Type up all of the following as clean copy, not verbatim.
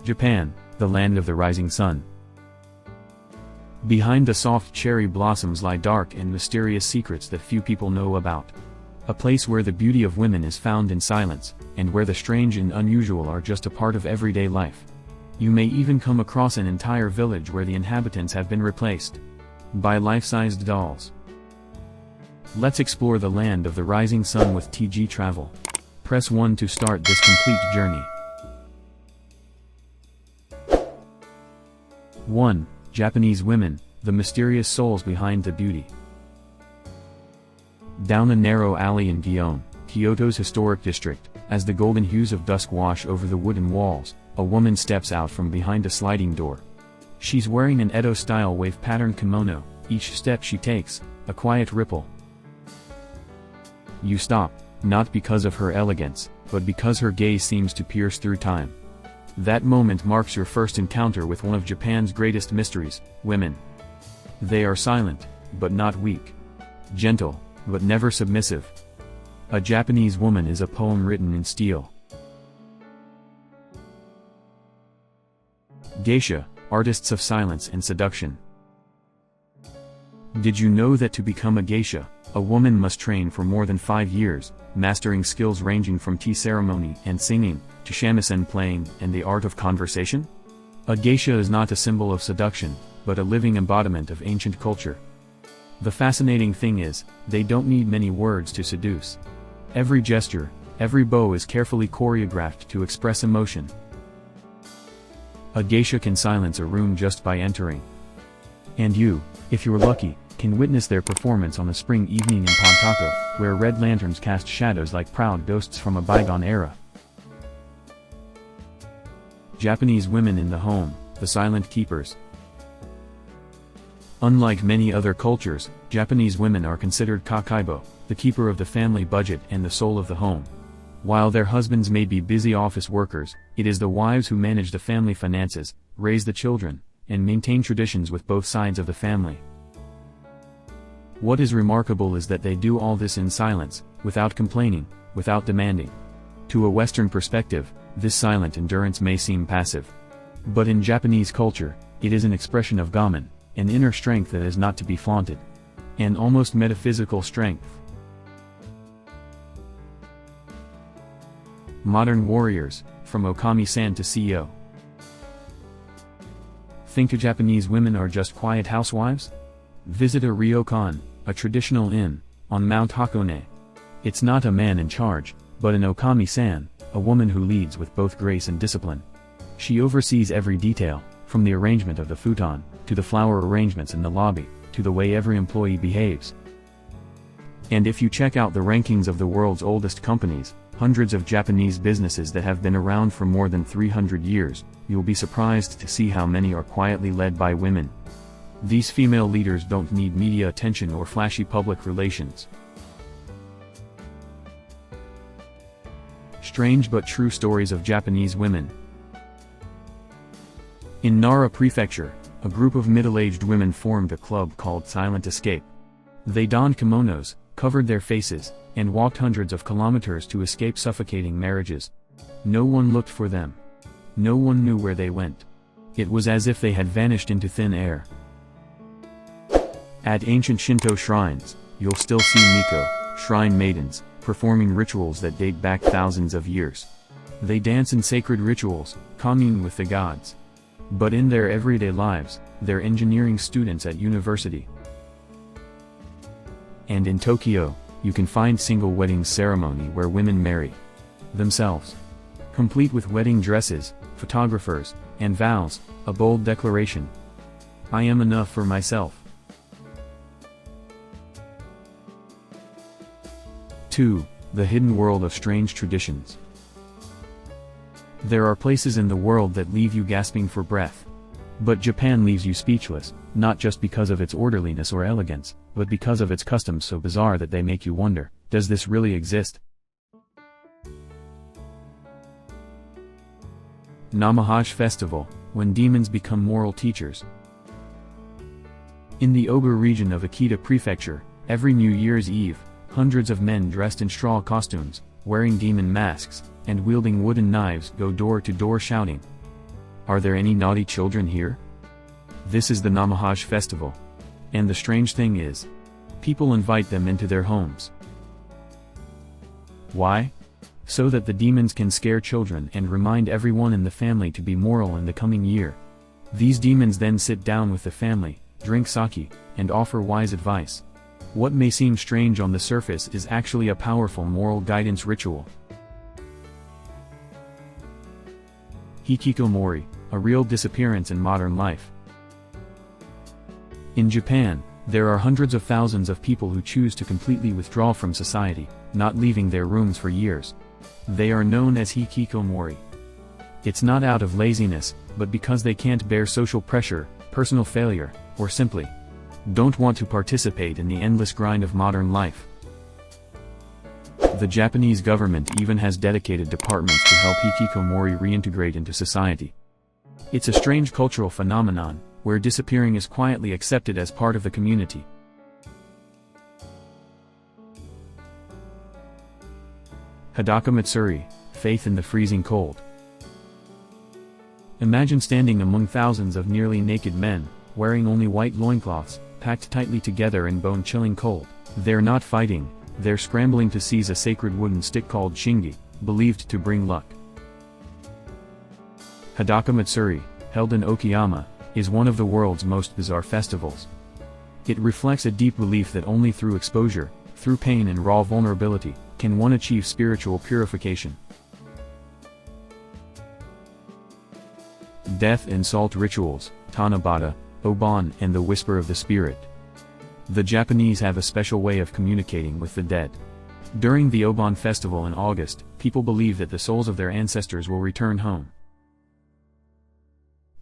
Japan, the land of the rising sun. Behind the soft cherry blossoms lie dark and mysterious secrets that few people know about. A place where the beauty of women is found in silence, and where the strange and unusual are just a part of everyday life. You may even come across an entire village where the inhabitants have been replaced by life-sized dolls. Let's explore the land of the rising sun with TGtravel. Press 1 to start this complete journey. 1. Japanese women, the mysterious souls behind the beauty. Down a narrow alley in Gion, Kyoto's historic district, as the golden hues of dusk wash over the wooden walls, a woman steps out from behind a sliding door. She's wearing an Edo-style wave-patterned kimono, each step she takes, a quiet ripple. You stop, not because of her elegance, but because her gaze seems to pierce through time. That moment marks your first encounter with one of Japan's greatest mysteries, women. They are silent, but not weak. Gentle, but never submissive. A Japanese woman is a poem written in steel. Geisha, artists of silence and seduction. Did you know that to become a geisha, a woman must train for more than 5 years, mastering skills ranging from tea ceremony and singing, to shamisen playing and the art of conversation? A geisha is not a symbol of seduction, but a living embodiment of ancient culture. The fascinating thing is, they don't need many words to seduce. Every gesture, every bow is carefully choreographed to express emotion. A geisha can silence a room just by entering. And you, if you're lucky, can witness their performance on a spring evening in Pontako, where red lanterns cast shadows like proud ghosts from a bygone era. Japanese women in the home, the silent keepers. Unlike many other cultures, Japanese women are considered kakaibo, the keeper of the family budget and the soul of the home. While their husbands may be busy office workers, it is the wives who manage the family finances, raise the children, and maintain traditions with both sides of the family. What is remarkable is that they do all this in silence, without complaining, without demanding. To a Western perspective, this silent endurance may seem passive. But in Japanese culture, it is an expression of gamen, an inner strength that is not to be flaunted. An almost metaphysical strength. Modern warriors, from Okami-san to CEO. Think Japanese women are just quiet housewives? Visit a ryokan, a traditional inn, on Mount Hakone. It's not a man in charge, but an Okami-san, a woman who leads with both grace and discipline. She oversees every detail, from the arrangement of the futon, to the flower arrangements in the lobby, to the way every employee behaves. And if you check out the rankings of the world's oldest companies, hundreds of Japanese businesses that have been around for more than 300 years, you'll be surprised to see how many are quietly led by women. These female leaders don't need media attention or flashy public relations. Strange but true stories of Japanese women. In Nara Prefecture, a group of middle-aged women formed a club called Silent Escape. They donned kimonos, covered their faces, and walked hundreds of kilometers to escape suffocating marriages. No one looked for them. No one knew where they went. It was as if they had vanished into thin air. At ancient Shinto shrines, you'll still see miko, shrine maidens, performing rituals that date back thousands of years. They dance in sacred rituals, commune with the gods. But in their everyday lives, they're engineering students at university. And in Tokyo, you can find single wedding ceremony where women marry themselves. Complete with wedding dresses, photographers, and vows, a bold declaration. I am enough for myself. 2. The hidden world of strange traditions. There are places in the world that leave you gasping for breath. But Japan leaves you speechless, not just because of its orderliness or elegance, but because of its customs so bizarre that they make you wonder, does this really exist? Namahage Festival, when demons become moral teachers. In the Oba region of Akita Prefecture, every New Year's Eve, hundreds of men dressed in straw costumes, wearing demon masks, and wielding wooden knives go door to door shouting, Are there any naughty children here? This is the Namahage festival. And the strange thing is, people invite them into their homes. Why? So that the demons can scare children and remind everyone in the family to be moral in the coming year. These demons then sit down with the family, drink sake, and offer wise advice. What may seem strange on the surface is actually a powerful moral guidance ritual. Hikikomori, a real disappearance in modern life. In Japan, there are hundreds of thousands of people who choose to completely withdraw from society, not leaving their rooms for years. They are known as hikikomori. It's not out of laziness, but because they can't bear social pressure, personal failure, or simply don't want to participate in the endless grind of modern life. The Japanese government even has dedicated departments to help hikikomori reintegrate into society. It's a strange cultural phenomenon, where disappearing is quietly accepted as part of the community. Hadaka Matsuri, faith in the freezing cold. Imagine standing among thousands of nearly naked men, wearing only white loincloths, packed tightly together in bone-chilling cold. They're not fighting, they're scrambling to seize a sacred wooden stick called shingi, believed to bring luck. Hadaka Matsuri, held in Okayama, is one of the world's most bizarre festivals. It reflects a deep belief that only through exposure, through pain and raw vulnerability, can one achieve spiritual purification. Death and salt rituals, Tanabata, Obon and the whisper of the spirit. The Japanese have a special way of communicating with the dead. During the Obon festival in August, people believe that the souls of their ancestors will return home.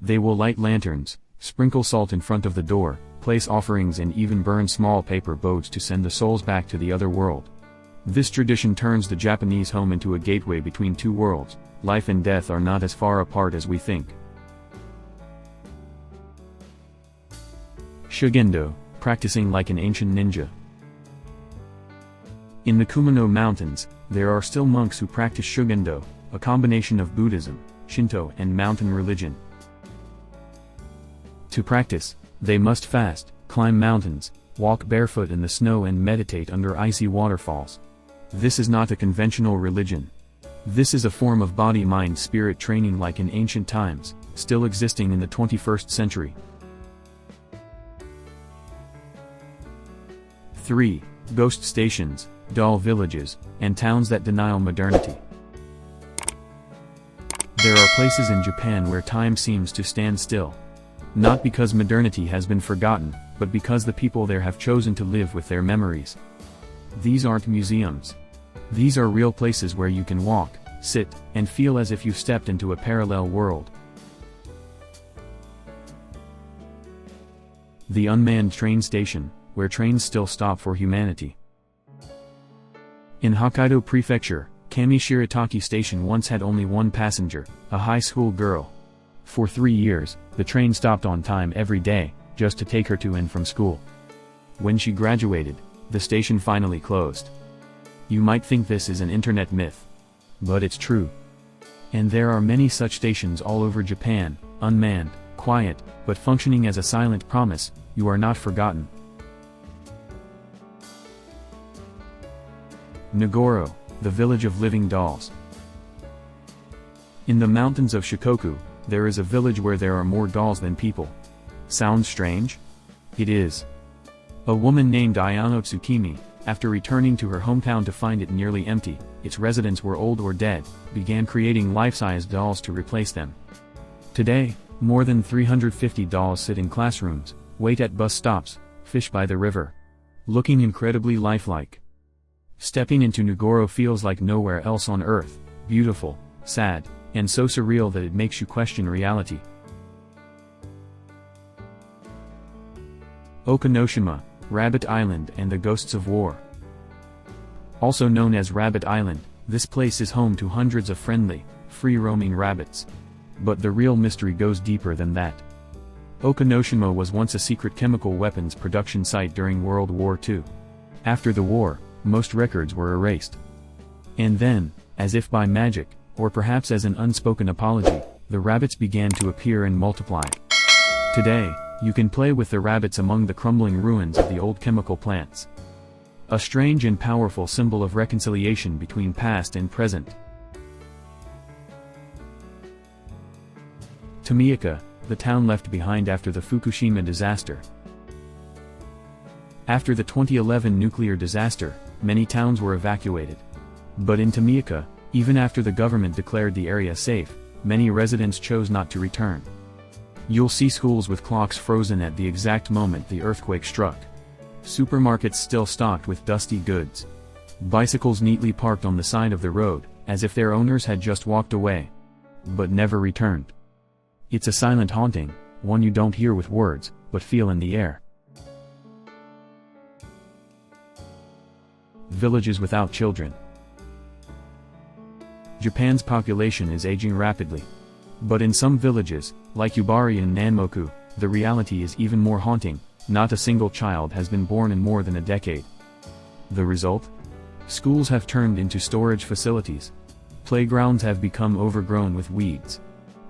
They will light lanterns, sprinkle salt in front of the door, place offerings and even burn small paper boats to send the souls back to the other world. This tradition turns the Japanese home into a gateway between two worlds. Life and death are not as far apart as we think. Shugendo, practicing like an ancient ninja. In the Kumano Mountains, there are still monks who practice Shugendo, a combination of Buddhism, Shinto and mountain religion. To practice, they must fast, climb mountains, walk barefoot in the snow and meditate under icy waterfalls. This is not a conventional religion. This is a form of body-mind-spirit training like in ancient times, still existing in the 21st century. 3. Ghost stations, dull villages, and towns that deny modernity. There are places in Japan where time seems to stand still. Not because modernity has been forgotten, but because the people there have chosen to live with their memories. These aren't museums. These are real places where you can walk, sit, and feel as if you stepped into a parallel world. The unmanned train station, where trains still stop for humanity. In Hokkaido Prefecture, Kami Shirataki Station once had only one passenger, a high school girl. For 3 years, the train stopped on time every day, just to take her to and from school. When she graduated, the station finally closed. You might think this is an internet myth. But it's true. And there are many such stations all over Japan, unmanned, quiet, but functioning as a silent promise, you are not forgotten. Nagoro, the village of living dolls. In the mountains of Shikoku, there is a village where there are more dolls than people. Sounds strange? It is. A woman named Ayano Tsukimi, after returning to her hometown to find it nearly empty, its residents were old or dead, began creating life-size dolls to replace them. Today, more than 350 dolls sit in classrooms, wait at bus stops, fish by the river. Looking incredibly lifelike. Stepping into Nagoro feels like nowhere else on earth, beautiful, sad, and so surreal that it makes you question reality. Okinoshima, Rabbit Island and the Ghosts of War. Also known as Rabbit Island, this place is home to hundreds of friendly, free-roaming rabbits. But the real mystery goes deeper than that. Okinoshima was once a secret chemical weapons production site during World War II. After the war, most records were erased. And then, as if by magic, or perhaps as an unspoken apology, the rabbits began to appear and multiply. Today, you can play with the rabbits among the crumbling ruins of the old chemical plants. A strange and powerful symbol of reconciliation between past and present. Tomioka, the town left behind after the Fukushima disaster. After the 2011 nuclear disaster, many towns were evacuated. But in Tomioka, even after the government declared the area safe, many residents chose not to return. You'll see schools with clocks frozen at the exact moment the earthquake struck. Supermarkets still stocked with dusty goods. Bicycles neatly parked on the side of the road, as if their owners had just walked away. But never returned. It's a silent haunting, one you don't hear with words, but feel in the air. Villages without children. Japan's population is aging rapidly. But in some villages, like Yubari and Nanmoku, the reality is even more haunting. Not a single child has been born in more than a decade. The result? Schools have turned into storage facilities. Playgrounds have become overgrown with weeds.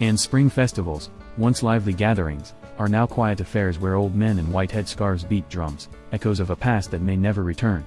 And spring festivals, once lively gatherings, are now quiet affairs where old men in white headscarves beat drums, echoes of a past that may never return.